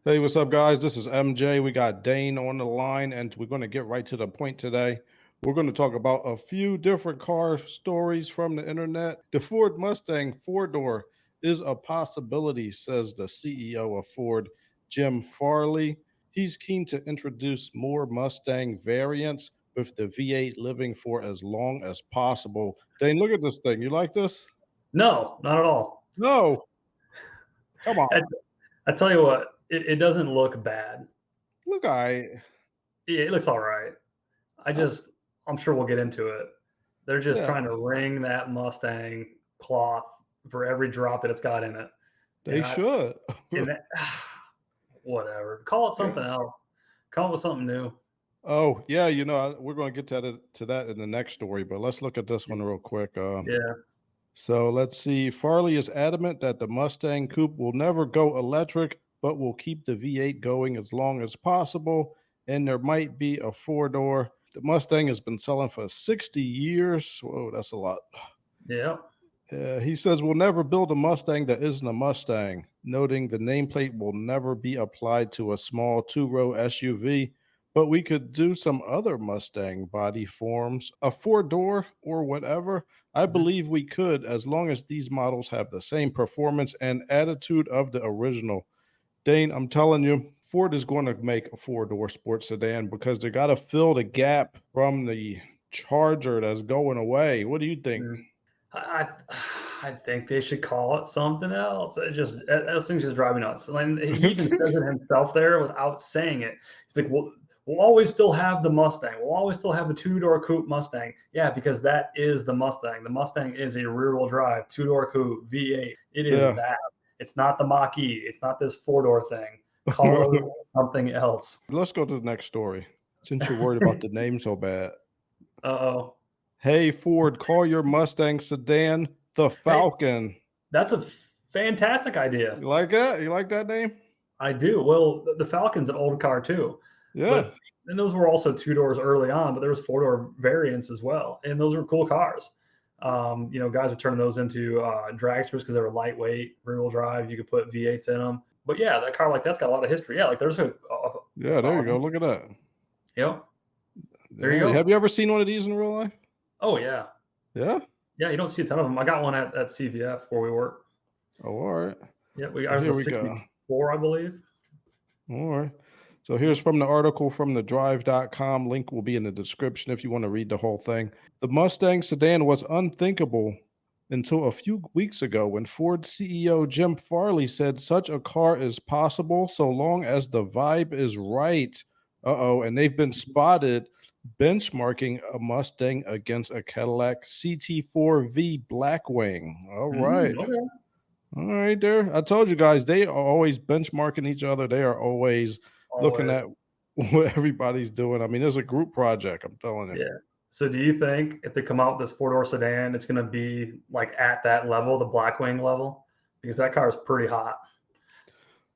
Hey, what's up, guys? This is MJ. We got Dane on the line, and we're going to get right to the point today. We're going to talk about a few different car stories from the internet. The Ford Mustang four-door is a possibility, says the CEO of Ford, Jim Farley. He's keen to introduce more Mustang variants with the V8 living for as long as possible. Dane, look at this thing. You like this? No, not at all. No, come on. I, I tell you what, it doesn't look bad. Look, Yeah, it looks all right. I I'm, just, I'm sure we'll get into it. They're just yeah, trying to wring that Mustang cloth for every drop that it's got in it, they and I, should. and that, whatever. Call it Yeah. something else. Come up with something new. Oh, yeah, we're going to get to that in the next story, but let's look at this one real quick. Yeah. So let's see. Farley is adamant that the Mustang Coupe will never go electric, but will keep the V8 going as long as possible. And there might be a four-door. The Mustang has been selling for 60 years. Whoa, that's a lot. Yeah. He says we'll never build a Mustang that isn't a Mustang, noting the nameplate will never be applied to a small two-row SUV, but we could do some other Mustang body forms, a four-door or whatever. I Mhm. believe we could, as long as these models have the same performance and attitude of the original. Dane, I'm telling you, Ford is going to make a four-door sports sedan because they got to fill the gap from the Charger that's going away. What do you think? Mm. I I think they should call it something else. It just those things just drive me nuts. And he even says it himself there without saying it. He's like, "Well, we'll always still have the Mustang. We'll always still have the two-door coupe Mustang." Yeah, because that is the Mustang. The Mustang is a rear-wheel drive two-door coupe V8. It is Yeah. that. It's not the Mach-E. It's not this four-door thing. Call it something else. Let's go to the next story. Since you're worried about the name so bad. Uh-oh. Hey, Ford, call your Mustang sedan the Hey, Falcon. that's a fantastic idea. You like that? You like that name? I do. Well, the Falcon's an old car too, Yeah. but and those were also two doors early on, but there was four door variants as well, and those were cool cars. Guys were turning those into dragsters because they were lightweight, rear wheel drive. You could put V8s in them. But yeah, that car like that's got a lot of history. Yeah, like there's a Yeah, there you go. Falcon. Look at that. Yep, there you Yeah. go. Have you ever seen one of these in real life? Oh yeah, Yeah. yeah. You don't see a ton of them. I got one at CVF where we work. Oh, all right. Yeah, I Well, was here a we go. '64, I believe. All right. So here's from the article from the drive.com. Link will be in the description if you want to read the whole thing. The Mustang sedan was unthinkable until a few weeks ago when Ford CEO Jim Farley said such a car is possible so long as the vibe is right. Uh-oh, and they've been spotted benchmarking a Mustang against a Cadillac CT4V Blackwing. All right. Okay. All right, there. I told you guys, they are always benchmarking each other. They are always looking Always. at what everybody's doing. I mean, it's a group project, I'm telling you. Yeah. So do you think if they come out with this four-door sedan, it's going to be like at that level, the Blackwing level? Because that car is pretty hot.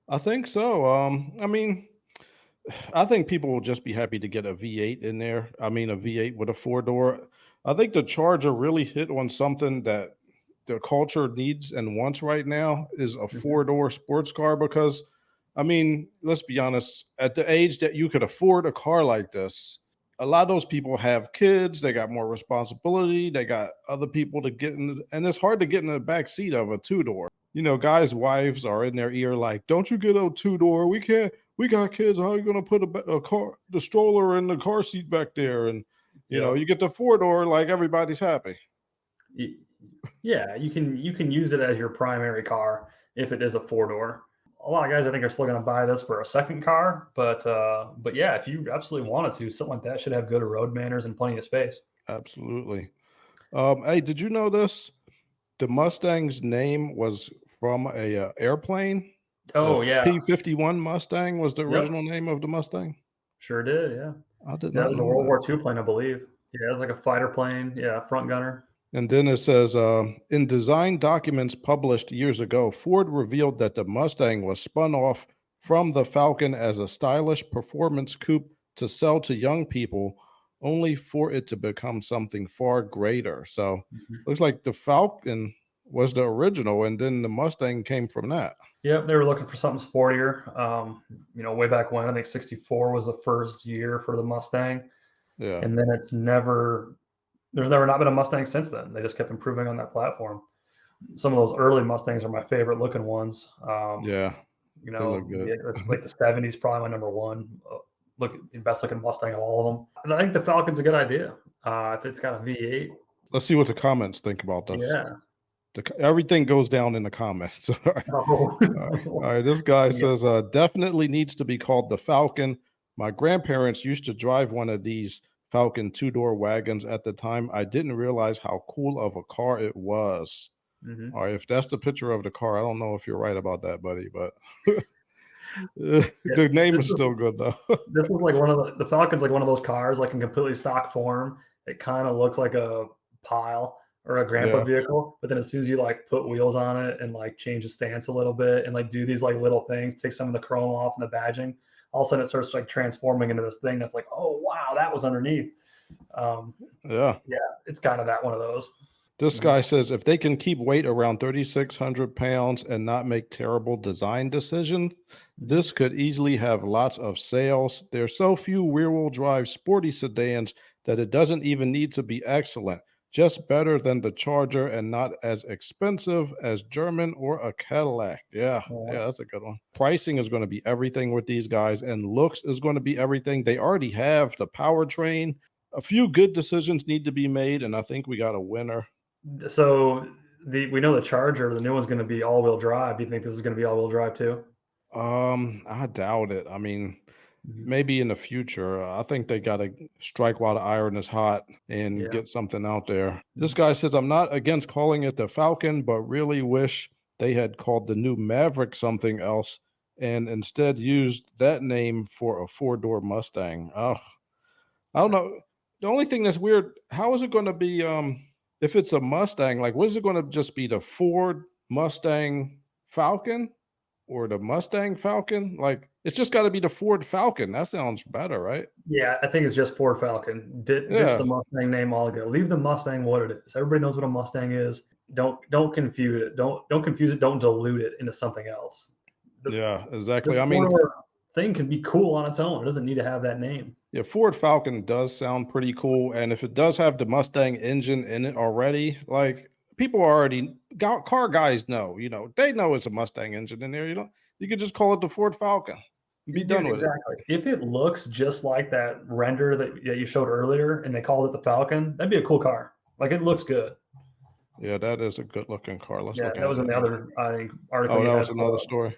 I think so. I mean, I think people will just be happy to get a V8 in there. I mean, a V8 with a four-door. I think the Charger really hit on something that the culture needs and wants right now is a Mhm. four-door sports car because, I mean, let's be honest, at the age that you could afford a car like this, a lot of those people have kids, they got more responsibility, they got other people to get in, and it's hard to get in the back seat of a two-door. Guys' wives are in their ear like, "Don't you get a two-door? We can't. We got kids. How are you going to put a car, the stroller in the car seat back there?" And Yep. you get the four-door, like everybody's happy. Y- Yeah, you can use it as your primary car if it is a four-door. A lot of guys I think are still going to buy this for a second car, but yeah, if you absolutely wanted to, something like that should have good road manners and plenty of space. Absolutely. Hey, did you know this? The Mustang's name was from a airplane. The Oh yeah. P-51 Mustang was the Yep. original name of the Mustang. Sure did. Yeah. I did Yeah, that not was a know World that. War II plane, I believe. Yeah, it was like a fighter plane. Yeah, front gunner. And then it says, in design documents published years ago, Ford revealed that the Mustang was spun off from the Falcon as a stylish performance coupe to sell to young people, only for it to become something far greater. So Mhm. looks like the Falcon. was the original, and then the Mustang came from that. Yep, they were looking for something sportier. Way back when, I think 64 was the first year for the Mustang, Yeah, and then there's never not been a Mustang since then. They just kept improving on that platform. Some of those early Mustangs are my favorite looking ones. yeah, they look good. It's like the 70s, probably my number one. Look, best looking Mustang of all of them. And I think the Falcon's a good idea. If it's got a V8, Let's see what the comments think about this. yeah. Everything goes down in the comments. All right. Oh. All right. This guy Yeah. says, definitely needs to be called the Falcon. My grandparents used to drive one of these Falcon two-door wagons at the time. I didn't realize how cool of a car it was. Mhm. All right. If that's the picture of the car, I don't know if you're right about that, buddy, but Yeah, the name this is is still good, though. this is like one of the Falcon's like one of those cars, like in completely stock form. It kind of looks like a pile or a grandpa Yeah. vehicle, but then as soon as you like put wheels on it and like change the stance a little bit and like do these like little things, take some of the chrome off and the badging, all of a sudden it starts like transforming into this thing that's like, oh wow, that was underneath. Um, Yeah. yeah, it's kind of that one of those. This Mhm. guy says if they can keep weight around 3,600 pounds and not make terrible design decisions, Mhm. this could easily have lots of sales. There's so few rear-wheel drive sporty sedans that it doesn't even need to be excellent, just better than the Charger and not as expensive as German or a Cadillac. Yeah, Yeah. yeah, that's a good one. Pricing is going to be everything with these guys, and looks is going to be everything. They already have the powertrain. A few good decisions need to be made, and I think we got a winner. So we know the Charger, the new one's going to be all-wheel drive. Do you think this is going to be all-wheel drive too? I doubt it. I mean, Mhm. maybe in the future. I think they got to strike while the iron is hot and Yeah. get something out there. This Mhm. guy says, I'm not against calling it the Falcon, but really wish they had called the new Maverick something else and instead used that name for a four-door Mustang. Oh, I don't know. The only thing that's weird, how is it going to be if it's a Mustang, like what is it going to just be, the Ford Mustang Falcon or the Mustang Falcon? Like it's just got to be the Ford Falcon. That sounds better, right? Yeah, I think it's just Ford Falcon. Ditch Yeah. the Mustang name altogether. Leave the Mustang what it is. Everybody knows what a Mustang is. Don't confuse it. Don't confuse it. Don't dilute it into something else. The, Yeah, exactly. this I mean, four-door thing can be cool on its own. It doesn't need to have that name. yeah, Ford Falcon does sound pretty cool. And if it does have the Mustang engine in it already, like people already car guys know, they know it's a Mustang engine in there. You could just call it the Ford Falcon and be Dude, done with it. exactly. If it looks just like that render that you showed earlier, and they called it the Falcon, that'd be a cool car. Like it looks good. Yeah, that is a good looking car. Let's Yeah, look that at was in it the here. other, I think, article Oh, you that had was pulled another up. story.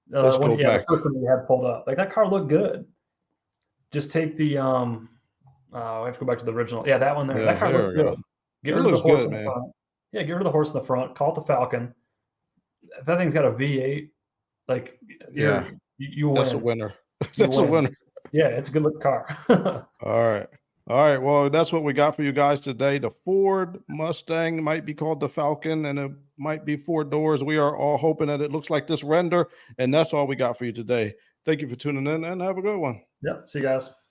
Let's go The back. first one you had pulled up. Like that car looked good. Just take the I have to go back to the original. Yeah, that one there. That Yeah, car here looked we good. go. Get It rid of the looks horse good, in the man. front. Yeah, get rid of the horse in the front. Call it the Falcon. If that thing's got a V8, like Yeah, you that's a win. winner. You That's a win. winner. Yeah, it's a good looking car. All right. All right. Well, that's what we got for you guys today. The Ford Mustang might be called the Falcon and it might be four doors. We are all hoping that it looks like this render. And that's all we got for you today. Thank you for tuning in and have a good one. Yep. See you guys.